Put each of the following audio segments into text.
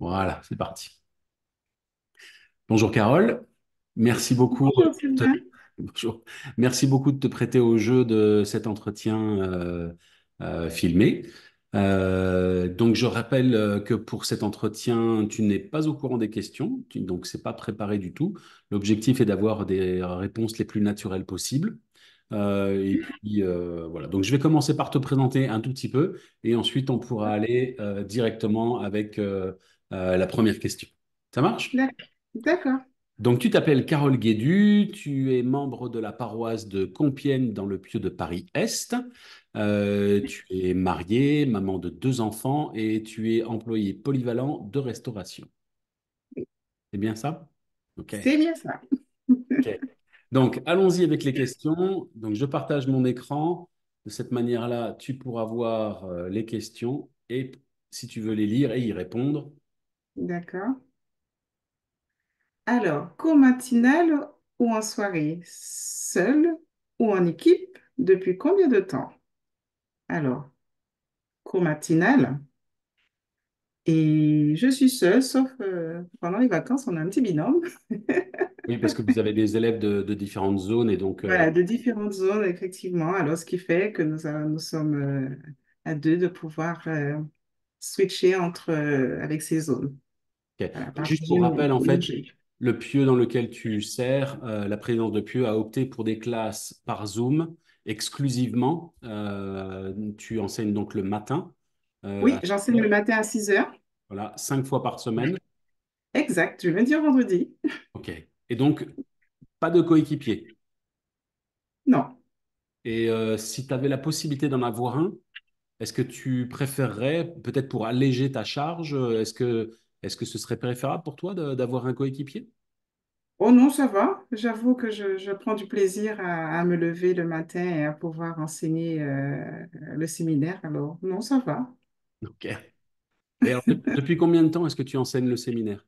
Voilà, c'est parti. Bonjour Carole, merci beaucoup. Bonjour Sylvain. Bonjour. Merci beaucoup de te prêter au jeu de cet entretien filmé. Donc je rappelle que pour cet entretien, tu n'es pas au courant des questions, donc c'est pas préparé du tout. L'objectif est d'avoir des réponses les plus naturelles possibles. Et puis voilà. Donc je vais commencer par te présenter un tout petit peu, et ensuite on pourra aller directement avec la première question. Ça marche? D'accord. Donc, tu t'appelles Carole Guédu, tu es membre de la paroisse de Compiègne dans le pieu de Paris-Est. Tu es mariée, maman de deux enfants et tu es employé polyvalent de restauration. C'est bien ça? OK. C'est bien ça. OK. Donc, allons-y avec les questions. Donc, je partage mon écran. De cette manière-là, tu pourras voir les questions et si tu veux les lire et y répondre. D'accord. Alors, cours matinal ou en soirée? Seul ou en équipe? Depuis combien de temps? Alors, cours matinal. Et je suis seule, sauf pendant les vacances, on a un petit binôme. Oui, parce que vous avez des élèves de différentes zones et donc, Voilà, de différentes zones, effectivement. Alors, ce qui fait que nous sommes à deux de pouvoir switcher avec ces zones. ok. Voilà, Donc, juste pour partager rappel, en fait, nos. le Pieu dans lequel tu sers, la présidence de Pieu a opté pour des classes par Zoom exclusivement. Tu enseignes donc le matin, Oui, à 6 j'enseigne heures, le matin à 6 heures. voilà, 5 fois par semaine. Exact, du lundi au vendredi. OK. Et donc, pas de coéquipier. Non. Et si tu avais la possibilité d'en avoir un, est-ce que tu préférerais, peut-être pour alléger ta charge, est-ce que ce serait préférable pour toi d'avoir un coéquipier? Oh non, ça va. J'avoue que je prends du plaisir à me lever le matin et à pouvoir enseigner le séminaire. Alors, non, ça va. OK. Et alors, depuis combien de temps est-ce que tu enseignes le séminaire?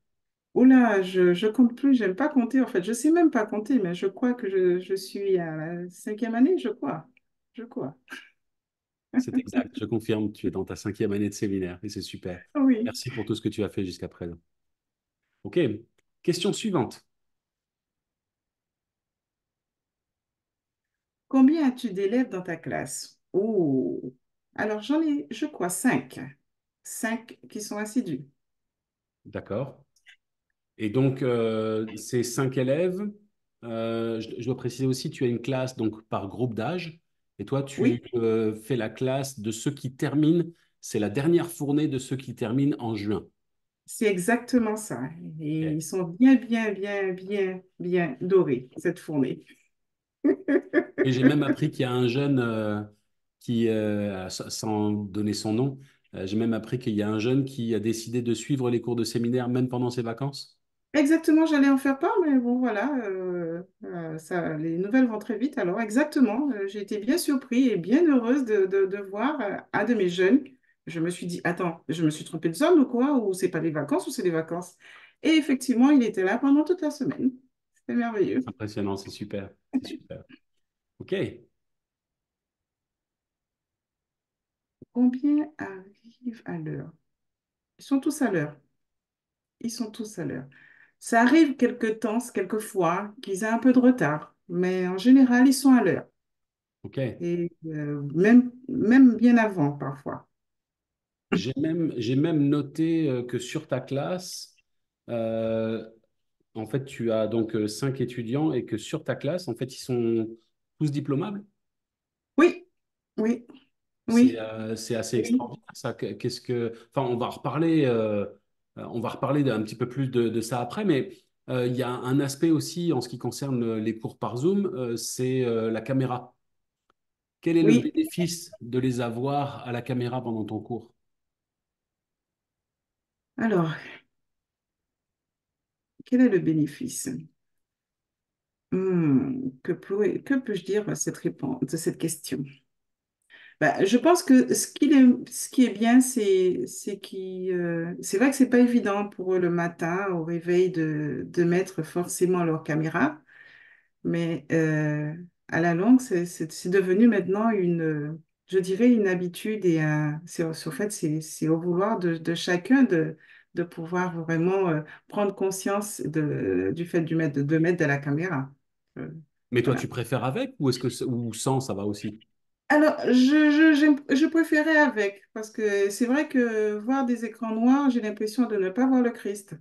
Oula, je compte plus, j'aime pas compter en fait. Je sais même pas compter, mais je crois que je suis à la cinquième année, je crois. Je crois. C'est exact, je confirme, tu es dans ta 5e année de séminaire et c'est super. Oui. Merci pour tout ce que tu as fait jusqu'à présent. OK, question suivante. Combien as-tu d'élèves dans ta classe? Oh, alors j'en ai, je crois, cinq. Cinq qui sont assidus. D'accord. Et donc, ces 5 élèves, je dois préciser aussi, tu as une classe donc par groupe d'âge et toi, tu Oui, fais la classe de ceux qui terminent, c'est la dernière fournée de ceux qui terminent en juin. c'est exactement ça. Et OK. ils sont bien, bien, bien, bien, bien dorés, cette fournée. Et j'ai même appris qu'il y a un jeune qui, sans donner son nom, j'ai même appris qu'il y a un jeune qui a décidé de suivre les cours de séminaire même pendant ses vacances. Exactement, j'allais en faire part, mais bon, voilà, les nouvelles vont très vite. Alors, exactement, j'ai été bien surpris et bien heureuse de voir un de mes jeunes. Je me suis dit, attends, je me suis trompée de zone ou quoi? Ou c'est pas les vacances ou c'est les vacances? Et effectivement, il était là pendant toute la semaine. C'était merveilleux. Impressionnant, c'est super, c'est super. OK. Combien arrivent à l'heure? Ils sont tous à l'heure. Ils sont tous à l'heure. Ça arrive quelquefois, qu'ils aient un peu de retard, mais en général, ils sont à l'heure. OK. Et même bien avant, parfois. J'ai même noté que sur ta classe, euh, en fait, tu as donc 5 étudiants et que sur ta classe, en fait, ils sont tous diplômables. Oui, oui, C'est oui, c'est assez oui, extraordinaire, ça. Enfin, on va reparler d'un petit peu plus de ça après, mais il y a un aspect aussi en ce qui concerne les cours par Zoom, c'est la caméra. Quel est le oui. bénéfice de les avoir à la caméra pendant ton cours? Alors, quel est le bénéfice? Que peux-je dire à cette réponse, de cette question? Ben, je pense que ce qui est bien, c'est vrai que c'est pas évident pour eux le matin au réveil de mettre forcément leur caméra. Mais à la longue, c'est devenu maintenant je dirais, une habitude et en fait, c'est au vouloir de chacun de pouvoir vraiment prendre conscience du fait de mettre de la caméra. Euh, Mais toi, voilà. tu préfères avec ou est-ce que ou sans, ça va aussi? Alors, je préférais avec, parce que c'est vrai que voir des écrans noirs, j'ai l'impression de ne pas voir le Christ,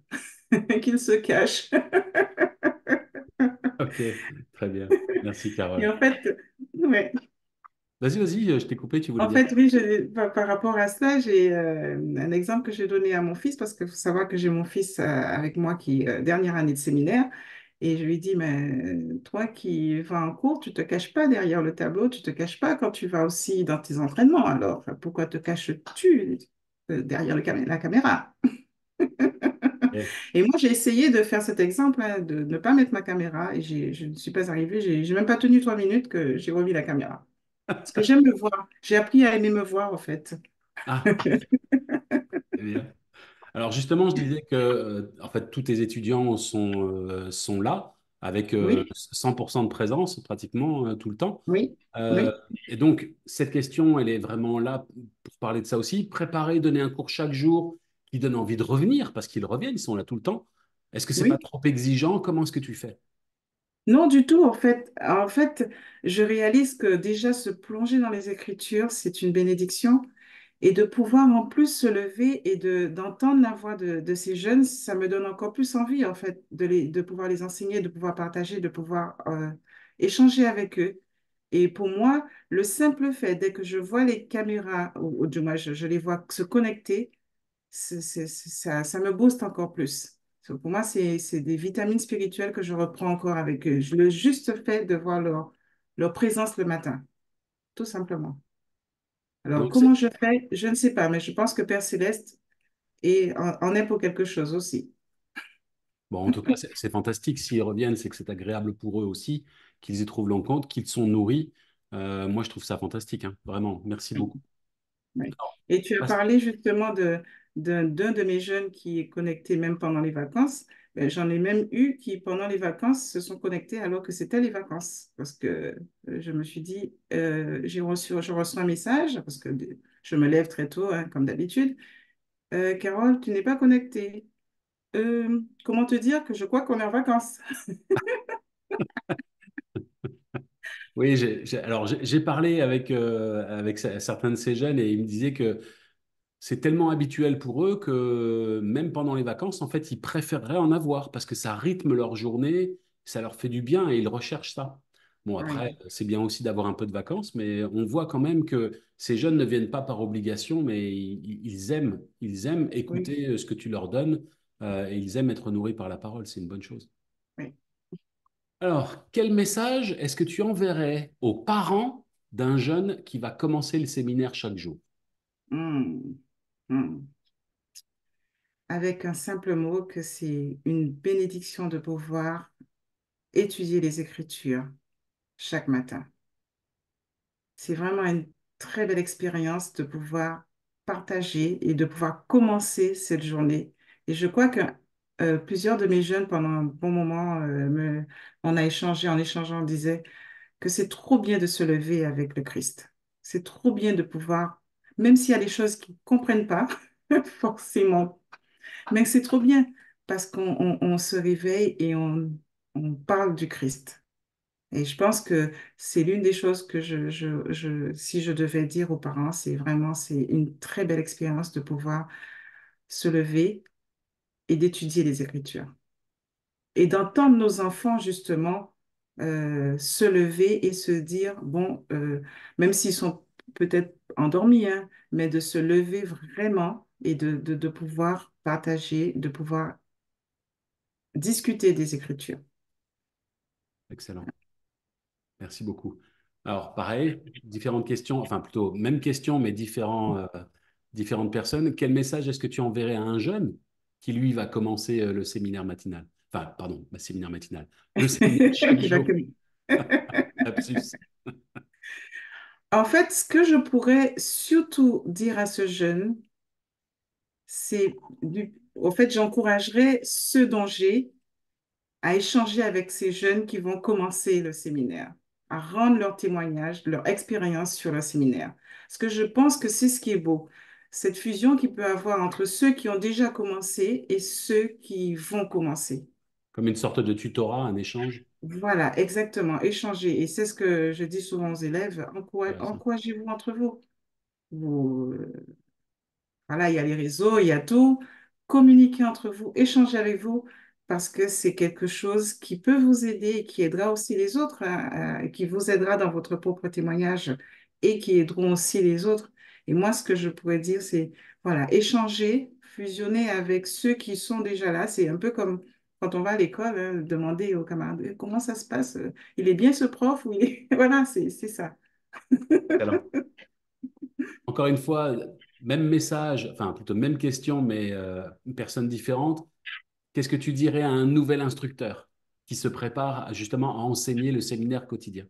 qu'il se cache. Ok, très bien. Merci, Et Carole. en fait, ouais. Vas-y, vas-y, je t'ai coupé, tu voulais En dire. fait, oui, par rapport à ça, j'ai un exemple que j'ai donné à mon fils, parce qu'il faut savoir que j'ai mon fils avec moi qui est dernière année de séminaire, et je lui dis, mais toi qui vas en cours, tu te caches pas derrière le tableau, tu te caches pas quand tu vas aussi dans tes entraînements, alors pourquoi te caches-tu derrière la caméra? Eh. Et moi, j'ai essayé de faire cet exemple, hein, de ne pas mettre ma caméra, et je ne suis pas arrivée, j'ai même pas tenu 3 minutes que j'ai remis la caméra. Parce que j'aime me voir. J'ai appris à aimer me voir, en fait. Ah, très bien. Alors justement, je disais que en fait, tous tes étudiants sont là avec Oui, 100% de présence pratiquement tout le temps. oui, Euh, oui, et donc, cette question, elle est vraiment là pour parler de ça aussi. Préparer, donner un cours chaque jour qui donne envie de revenir parce qu'ils reviennent, ils sont là tout le temps. Est-ce que c'est pas oui. trop exigeant? Comment est-ce que tu fais? Non, du tout, en fait. En fait, je réalise que déjà se plonger dans les Écritures, c'est une bénédiction. Et de pouvoir en plus se lever et d'entendre la voix de ces jeunes, ça me donne encore plus envie, en fait, de pouvoir les enseigner, de pouvoir partager, de pouvoir échanger avec eux. Et pour moi, le simple fait, dès que je vois les caméras, ou du moins je les vois se connecter, ça me booste encore plus. Pour moi, c'est des vitamines spirituelles que je reprends encore avec eux. Le juste fait de voir leur présence le matin, tout simplement. Alors, Donc, comment je fais? Je ne sais pas, mais je pense que Père Céleste en est pour quelque chose aussi. bon, en tout cas, c'est fantastique. S'ils reviennent, c'est que c'est agréable pour eux aussi, qu'ils y trouvent l'encontre, qu'ils sont nourris. Moi, je trouve ça fantastique, hein. Vraiment. Merci beaucoup. Oui. Et tu as Passe- parlé justement d'un de mes jeunes qui est connecté même pendant les vacances. Ben, j'en ai même eu qui, pendant les vacances, se sont connectés alors que c'était les vacances. Parce que je me suis dit, je reçois un message, parce que je me lève très tôt, hein, comme d'habitude. Carole, tu n'es pas connectée. Comment te dire que je crois qu'on est en vacances? Oui, alors j'ai parlé avec certains de ces jeunes et ils me disaient que c'est tellement habituel pour eux que même pendant les vacances, en fait, ils préféreraient en avoir parce que ça rythme leur journée, ça leur fait du bien et ils recherchent ça. Bon, après, Oui, c'est bien aussi d'avoir un peu de vacances, mais on voit quand même que ces jeunes ne viennent pas par obligation, mais ils aiment oui, écouter ce que tu leur donnes et ils aiment être nourris par la parole. C'est une bonne chose. oui. Alors, quel message est-ce que tu enverrais aux parents d'un jeune qui va commencer le séminaire chaque jour? Hmm, hmm. Avec un simple mot que c'est une bénédiction de pouvoir étudier les Écritures chaque matin. C'est vraiment une très belle expérience de pouvoir partager et de pouvoir commencer cette journée. Et je crois que plusieurs de mes jeunes, pendant un bon moment, on a échangé, en échangeant, on disait que c'est trop bien de se lever avec le Christ. C'est trop bien de pouvoir, même s'il y a des choses qu'ils ne comprennent pas, forcément, mais c'est trop bien parce qu'on se réveille et on parle du Christ. Et je pense que c'est l'une des choses que si je devais dire aux parents, c'est vraiment, c'est une très belle expérience de pouvoir se lever et d'étudier les Écritures. Et d'entendre nos enfants, justement, se lever et se dire, bon, même s'ils sont peut-être endormis, hein, mais de se lever vraiment et de pouvoir partager, de pouvoir discuter des Écritures. Excellent. Merci beaucoup. Alors, pareil, différentes questions, enfin plutôt même question, mais différentes personnes. Quel message est-ce que tu enverrais à un jeune qui, lui, va commencer le séminaire matinal? Enfin, pardon, le séminaire matinal. Le séminaire chaque Qui va jour. que- Lapsus. En fait, ce que je pourrais surtout dire à ce jeune, en fait, j'encouragerais ceux dont j'ai à échanger avec ces jeunes qui vont commencer le séminaire, à rendre leur témoignage, leur expérience sur le séminaire. Parce que je pense que c'est ce qui est beau. cette fusion qu'il peut avoir entre ceux qui ont déjà commencé et ceux qui vont commencer. Comme une sorte de tutorat, un échange. Voilà, exactement, échanger. Et c'est ce que je dis souvent aux élèves, Intéressant. encouragez-vous entre vous. Voilà, il y a les réseaux, il y a tout. Communiquez entre vous, échangez avec vous, parce que c'est quelque chose qui peut vous aider et qui aidera aussi les autres, hein, qui vous aidera dans votre propre témoignage et qui aideront aussi les autres. Et moi, ce que je pourrais dire, c'est, voilà, échanger, fusionner avec ceux qui sont déjà là. C'est un peu comme quand on va à l'école, hein, demander aux camarades, comment ça se passe? Il est bien ce prof? Ou il est... Voilà, c'est ça. Excellent. Encore une fois, même message, enfin plutôt même question, mais une personne différente. Qu'est-ce que tu dirais à un nouvel instructeur qui se prépare justement à enseigner le séminaire quotidien?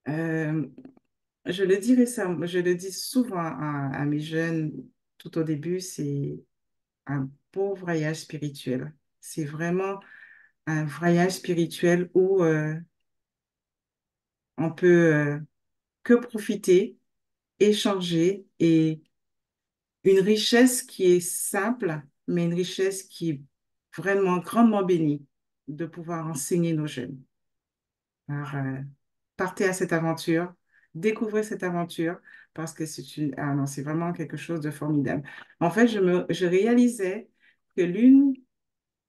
Euh, je le dis souvent à mes jeunes tout au début, c'est un beau voyage spirituel. C'est vraiment un voyage spirituel où on peut que profiter, échanger et une richesse qui est simple, mais une richesse qui est vraiment grandement bénie de pouvoir enseigner nos jeunes. Alors, partez à cette aventure, découvrez cette aventure parce que ah non, c'est vraiment quelque chose de formidable. En fait, je réalisais que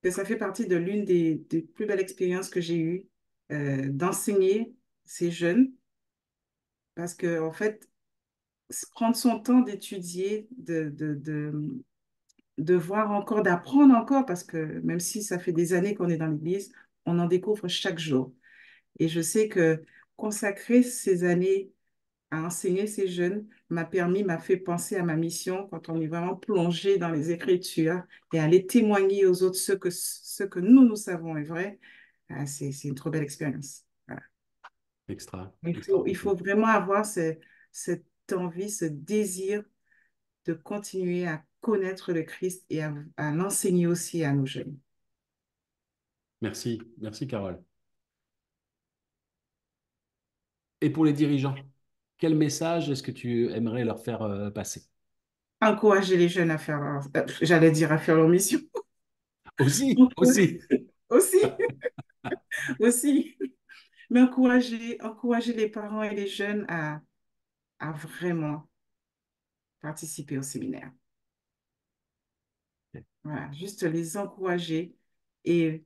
que ça fait partie de l'une des plus belles expériences que j'ai eues d'enseigner ces jeunes parce que, en fait, prendre son temps d'étudier, de voir encore, d'apprendre encore parce que même si ça fait des années qu'on est dans l'Église, on en découvre chaque jour. Et je sais que consacrer ces années à enseigner ces jeunes m'a fait penser à ma mission quand on est vraiment plongé dans les Écritures et aller témoigner aux autres ce que nous savons est vrai. Ah, c'est une trop belle expérience. Voilà. Extra, Il extraordinaire. faut vraiment avoir cette envie, ce désir de continuer à connaître le Christ et à l'enseigner aussi à nos jeunes. Merci, merci Carole. Et pour les dirigeants, quel message est-ce que tu aimerais leur faire passer? Encourager les jeunes à faire j'allais dire à faire leur mission. Aussi, aussi. Aussi, aussi. Mais encourager les parents et les jeunes à vraiment participer au séminaire. Voilà, juste les encourager et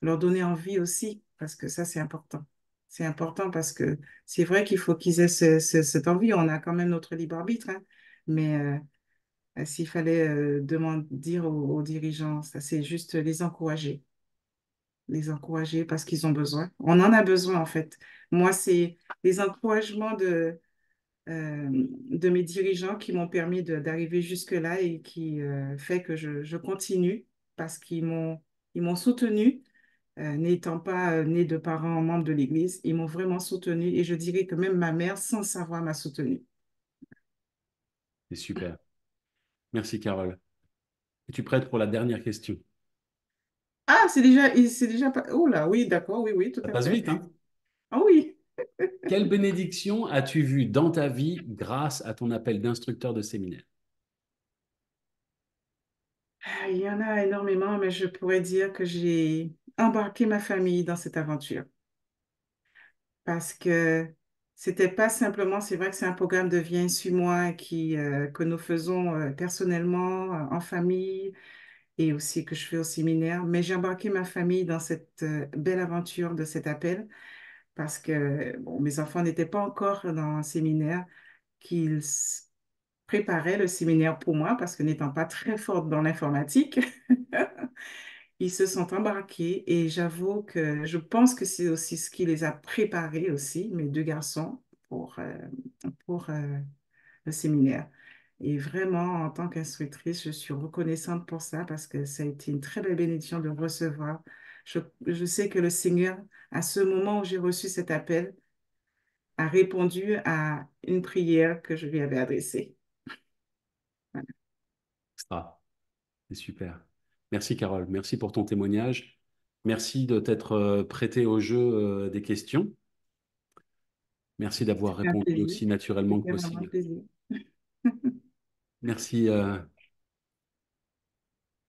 leur donner envie aussi, parce que ça, c'est important. C'est important parce que c'est vrai qu'il faut qu'ils aient cette envie. On a quand même notre libre arbitre, hein. Mais s'il fallait dire aux dirigeants, ça, c'est juste les encourager parce qu'ils ont besoin. On en a besoin, en fait. Moi, c'est les encouragements de mes dirigeants qui m'ont permis d'arriver jusque-là et qui fait que je continue parce ils m'ont soutenu, n'étant pas née de parents membres de l'Église, ils m'ont vraiment soutenu et je dirais que même ma mère, sans le savoir, m'a soutenu. C'est super. Merci Carole. Es-tu prête pour la dernière question? Ah, c'est déjà pas... Oh là, oui, d'accord, oui, oui, tout Ça à passe fait. vite, hein? Ah oui. Quelle bénédiction as-tu vue dans ta vie grâce à ton appel d'instructeur de séminaire? Ah, il y en a énormément, mais je pourrais dire que j'ai embarqué ma famille dans cette aventure. Parce que c'était pas simplement, c'est vrai que c'est un programme de Viens, suis-moi que nous faisons personnellement, en famille et aussi que je fais au séminaire, mais j'ai embarqué ma famille dans cette belle aventure de cet appel parce que bon, mes enfants n'étaient pas encore dans un séminaire, qu'ils préparaient le séminaire pour moi parce que n'étant pas très forte dans l'informatique, ils se sont embarqués et j'avoue que je pense que c'est aussi ce qui les a préparés aussi, mes deux garçons, pour le séminaire. Et vraiment, en tant qu'instructrice, je suis reconnaissante pour ça parce que ça a été une très belle bénédiction de recevoir. Je sais que le Seigneur, à ce moment où j'ai reçu cet appel, a répondu à une prière que je lui avais adressée. Voilà. Extra. C'est super. Merci Carole. Merci pour ton témoignage. Merci de t'être prêté au jeu des questions. Merci d'avoir C'était un répondu plaisir. aussi naturellement que C'était vraiment un possible. plaisir. Merci.